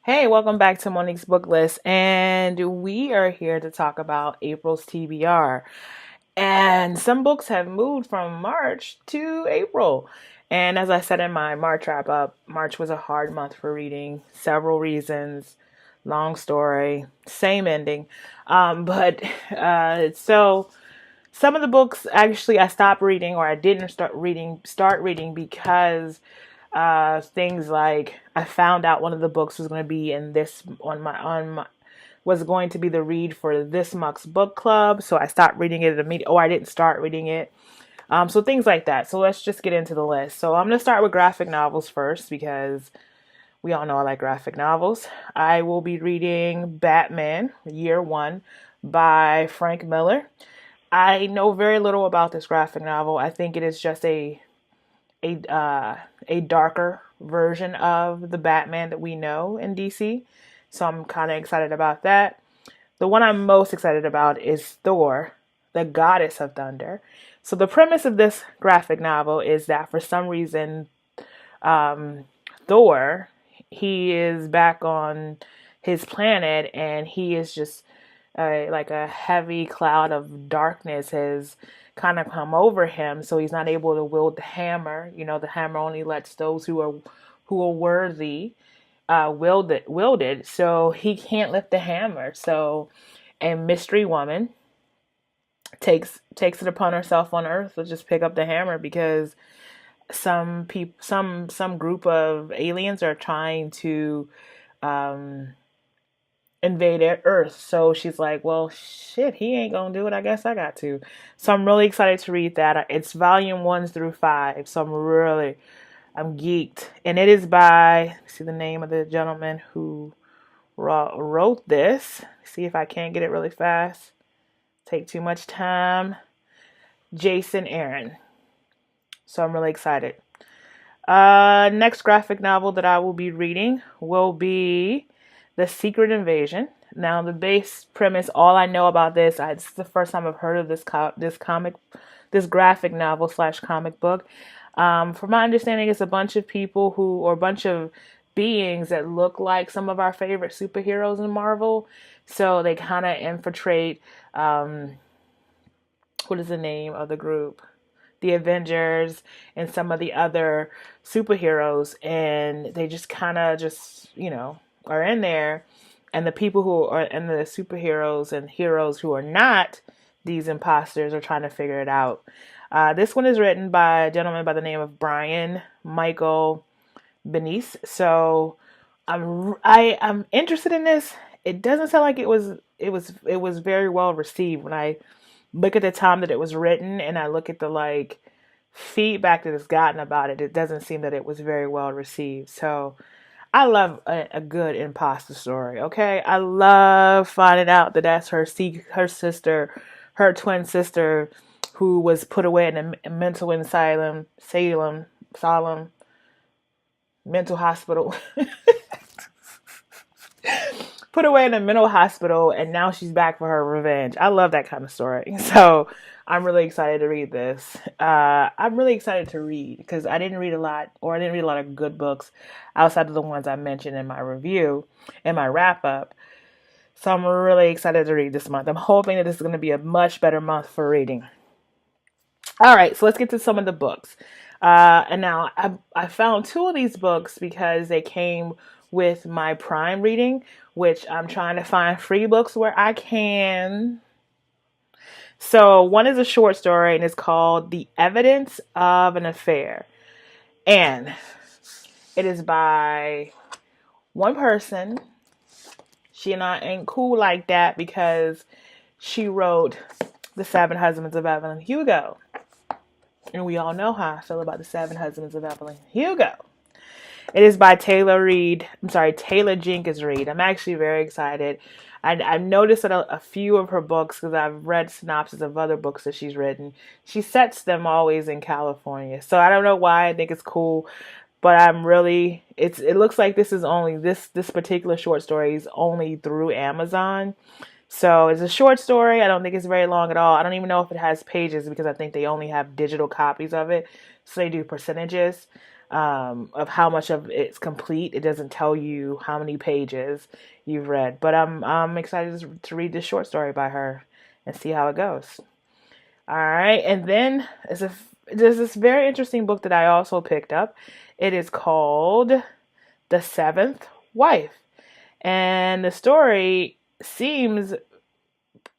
Hey, welcome back to Monique's Book List, and we are here to talk about April's TBR. And some books have moved from March to April. And as I said in my March wrap up, March was a hard month for reading, several reasons, long story, same ending. So some of the books actually I stopped reading or I didn't start reading because things like I found out one of the books was going to be in this on my was going to be the read for this month's book club, so I stopped reading it immediately, or I didn't start reading it. So things like that. So let's just get into the list. So I'm going to start with graphic novels first because we all know I like graphic novels. I will be reading Batman Year One by Frank Miller. I know very little about this graphic novel. I think it is just a darker version of the Batman that we know in DC. So I'm kind of excited about that. The one I'm most excited about is Thor, the Goddess of Thunder. So the premise of this graphic novel is that for some reason, um, Thor, he is back on his planet and he is just like a heavy cloud of darkness has kind of come over him, so he's not able to wield the hammer. You know, the hammer only lets those who are worthy wield it. So he can't lift the hammer. So, and Mystery Woman takes it upon herself on Earth to just pick up the hammer because some group of aliens are trying to um, invade Earth. So she's like, well, shit, he ain't gonna do it. I guess I got to. So I'm really excited to read that. It's volume 1 through 5. So I'm geeked. And it is by, see the name of the gentleman who wrote this. See if I can't get it really fast. Take too much time. Jason Aaron. So I'm really excited. Next graphic novel that I will be reading will be The Secret Invasion. Now, the base premise, all I know about this, this is the first time I've heard of this graphic novel slash comic book. From my understanding, it's a bunch of people or a bunch of beings that look like some of our favorite superheroes in Marvel. So they kind of infiltrate, what is the name of the group? The Avengers and some of the other superheroes, and they just kind of are in there, and the people who are and the superheroes and heroes who are not these imposters are trying to figure it out. This one is written by a gentleman by the name of Brian Michael Benice. So I'm interested in this. It doesn't sound like it was very well received when I look at the time that it was written and I look at the feedback that it's gotten about it. It doesn't seem that it was very well received. So I love a good imposter story. Okay, I love finding out that that's her sister, her twin sister, who was put away in a mental asylum, mental hospital. Put away in a mental hospital, and now she's back for her revenge. I love that kind of story. So I'm really excited to read this. I'm really excited to read because I didn't read a lot, or I didn't read a lot of good books outside of the ones I mentioned in my review, in my wrap up. So I'm really excited to read this month. I'm hoping that this is going to be a much better month for reading. All right, so let's get to some of the books. And now I found two of these books because they came with my Prime reading, which I'm trying to find free books where I can. So one is a short story and it's called The Evidence of an Affair. And it is by one person. She and I ain't cool like that because she wrote The Seven Husbands of Evelyn Hugo. And we all know how I feel about The Seven Husbands of Evelyn Hugo. It is by Taylor Jenkins Reid. I'm actually very excited. I've noticed that a few of her books, because I've read synopses of other books that she's written, she sets them always in California. So I don't know why. I think it's cool, but it looks like this particular short story is only through Amazon. So it's a short story. I don't think it's very long at all. I don't even know if it has pages because I think they only have digital copies of it. So they do percentages. of how much of it's complete. It doesn't tell you how many pages you've read, but I'm excited to read this short story by her and see how it goes. All right, and then there's this very interesting book that I also picked up. It is called The Seventh Wife, and the story seems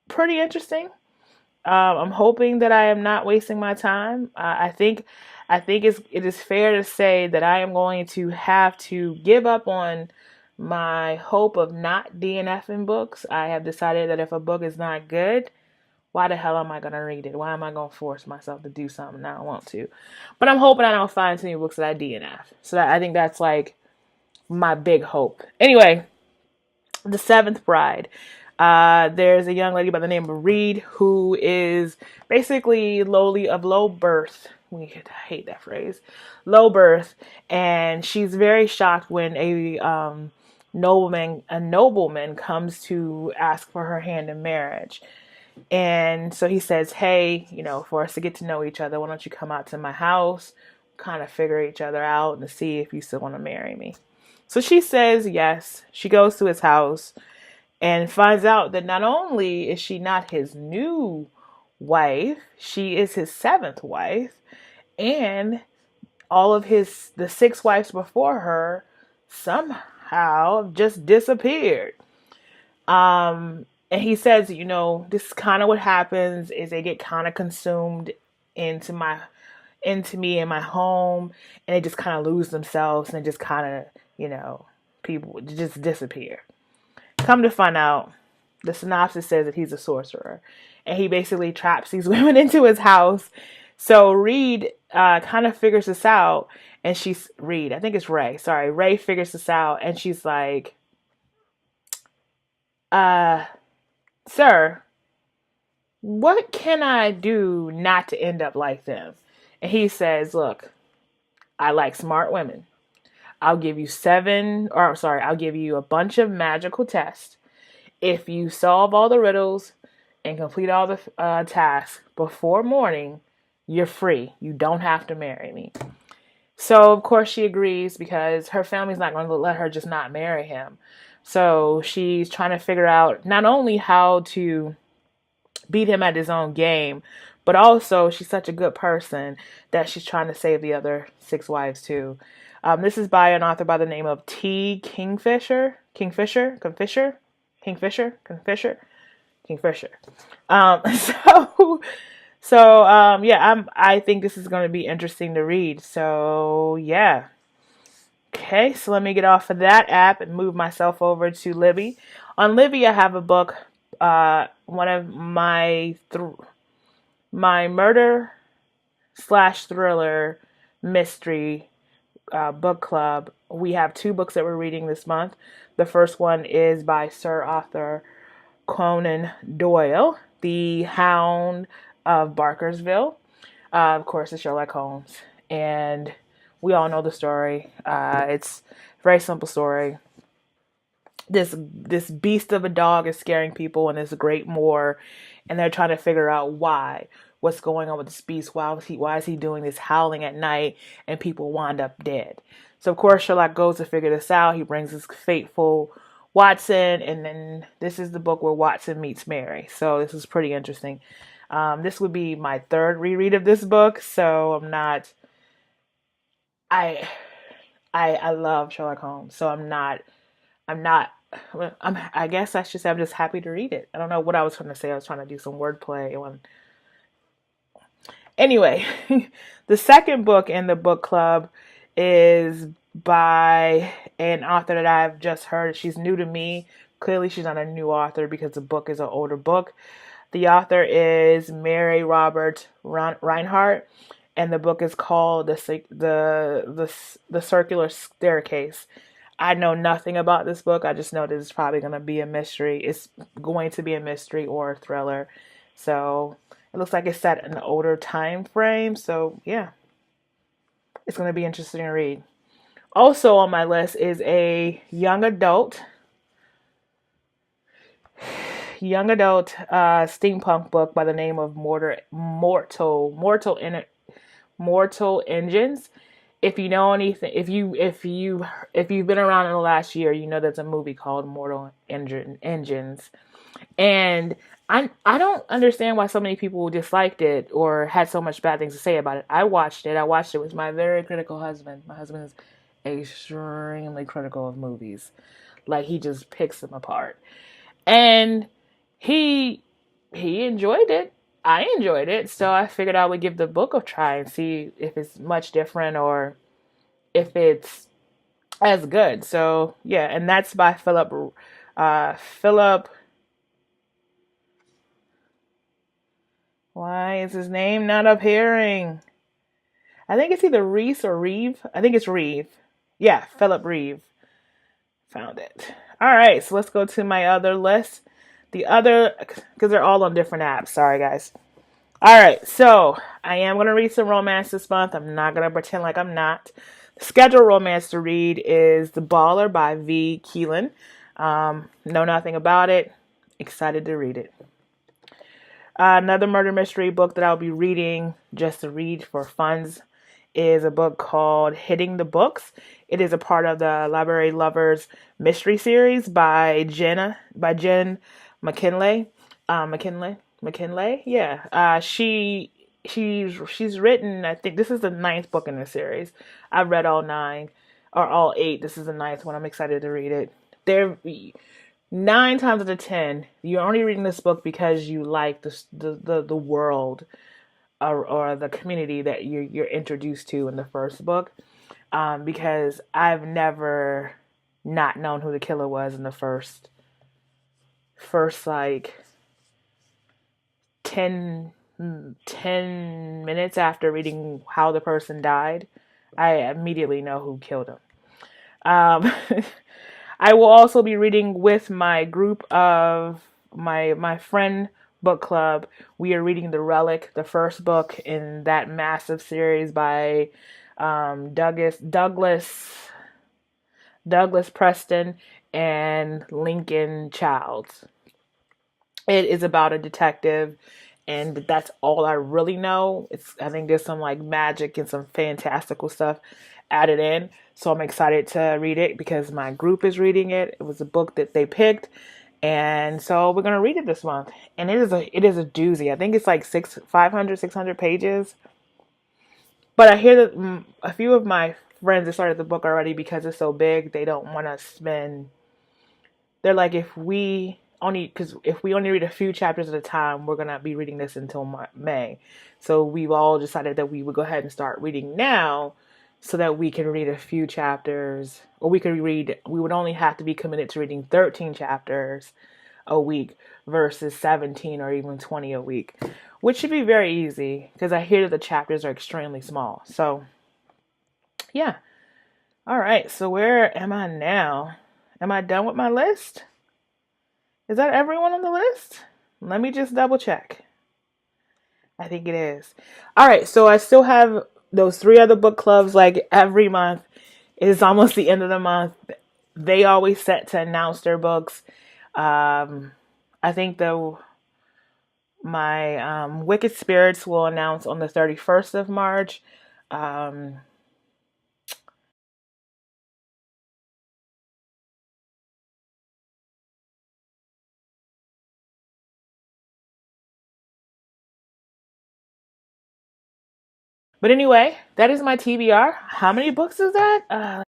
pretty interesting. I'm hoping that I am not wasting my time. I think it is fair to say that I am going to have to give up on my hope of not DNFing books. I have decided that if a book is not good, why the hell am I going to read it? Why am I going to force myself to do something I don't want to? But I'm hoping I don't find too many books that I DNF. So I think that's like my big hope. Anyway, The Seventh Bride. There's a young lady by the name of Reed who is basically lowly of low birth. I hate that phrase, low birth, and she's very shocked when a nobleman comes to ask for her hand in marriage. And so he says, "Hey, for us to get to know each other, why don't you come out to my house, kind of figure each other out, and see if you still want to marry me." So she says yes. She goes to his house and finds out that not only is she not his new wife, she is his seventh wife, and all of the six wives before her somehow just disappeared. And he says, this is kind of what happens is they get kind of consumed into me and my home, and they just kind of lose themselves, and they just kind of, people just disappear. Come to find out, the synopsis says that he's a sorcerer, and he basically traps these women into his house. So Reed kind of figures this out, and I think it's Ray. Sorry, Ray figures this out, and she's like, "Sir, what can I do not to end up like them?" And he says, "Look, I like smart women. I'll give you I'll give you a bunch of magical tests. If you solve all the riddles and complete all the tasks before morning, you're free. You don't have to marry me." So, of course, she agrees because her family's not going to let her just not marry him. So she's trying to figure out not only how to beat him at his own game, but also she's such a good person that she's trying to save the other six wives too. This is by an author by the name of T. Kingfisher. I think this is going to be interesting to read. So yeah. Okay, so let me get off of that app and move myself over to Libby. On Libby, I have a book, one of my murder / thriller mystery book club. We have two books that we're reading this month. The first one is by Sir Arthur Conan Doyle, The Hound of Barkersville. Of course, it's Sherlock Holmes, and we all know the story. It's a very simple story. This beast of a dog is scaring people in this great moor, and they're trying to figure out what's going on with this beast. Why is he doing this howling at night, and people wind up dead? So of course Sherlock goes to figure this out. He brings his faithful Watson, and then this is the book where Watson meets Mary. So this is pretty interesting. This would be my third reread of this book, so I love Sherlock Holmes, so I guess I should say I'm just happy to read it. I don't know what I was trying to say. I was trying to do some wordplay. Anyway, the second book in the book club is by an author that I've just heard. She's new to me. Clearly, she's not a new author because the book is an older book. The author is Mary Robert Reinhardt, and the book is called the Circular Staircase. I know nothing about this book. I just know that it's probably going to be a mystery. It's going to be a mystery or a thriller. So it looks like it's set in an older time frame. So yeah, it's going to be interesting to read. Also on my list is a young adult steampunk book by the name of Mortal Engines. if you know anything, if you've been around in the last year, you know there's a movie called Engines, and I don't understand why so many people disliked it or had so much bad things to say about it. I watched it. I watched it with my very critical husband. My husband is extremely critical of movies. Like he just picks them apart. And he he enjoyed it. I enjoyed it, so I figured I would give the book a try and see if it's much different or if it's as good. So yeah, and that's by Philip. Philip. Why is his name not appearing? I think it's either Reese or Reeve. I think it's Reeve. Yeah, Philip Reeve. Found it. All right, so let's go to my other list. The other, because they're all on different apps. Sorry, guys. All right, so I am going to read some romance this month. I'm not going to pretend like I'm not. The scheduled romance to read is The Baller by V. Keelan. Know nothing about it. Excited to read it. Another murder mystery book that I'll be reading just to read for funds is a book called Hitting the Books. It is a part of the Library Lovers mystery series by Jen McKinley. McKinley. Yeah. She's written. I think this is the ninth book in the series. I've read all nine or all eight. This is the ninth one. I'm excited to read it. There. 9 times out of 10, you're only reading this book because you like the world or the community that you're introduced to in the first book. Because I've never not known who the killer was in the first like 10 minutes after reading how the person died. I immediately know who killed him. I will also be reading with my group of my friend book club. We are reading The Relic, the first book in that massive series by Douglas Preston and Lincoln Childs. It is about a detective, and that's all I really know. I think there's some like magic and some fantastical stuff added in. So I'm excited to read it because my group is reading it. It was a book that they picked, and so we're gonna read it this month. And it is a doozy. I think it's like 600 pages. But I hear that a few of my friends have started the book already because it's so big. They don't want to spend. They're like, if we only read a few chapters at a time, we're gonna be reading this until May. So we've all decided that we would go ahead and start reading now, so that we can read a few chapters, or we would only have to be committed to reading 13 chapters a week versus 17 or even 20 a week, which should be very easy because I hear that the chapters are extremely small. So yeah. All right. So where am I now? Am I done with my list? Is that everyone on the list? Let me just double check. I think it is. All right. So I still have those 3 other book clubs like every month. It is almost the end of the month. They always set to announce their books. I think my Wicked Spirits will announce on the 31st of March. Um, but anyway, that is my TBR. How many books is that?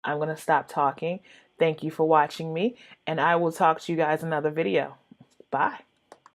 I'm going to stop talking. Thank you for watching me, and I will talk to you guys in another video. Bye.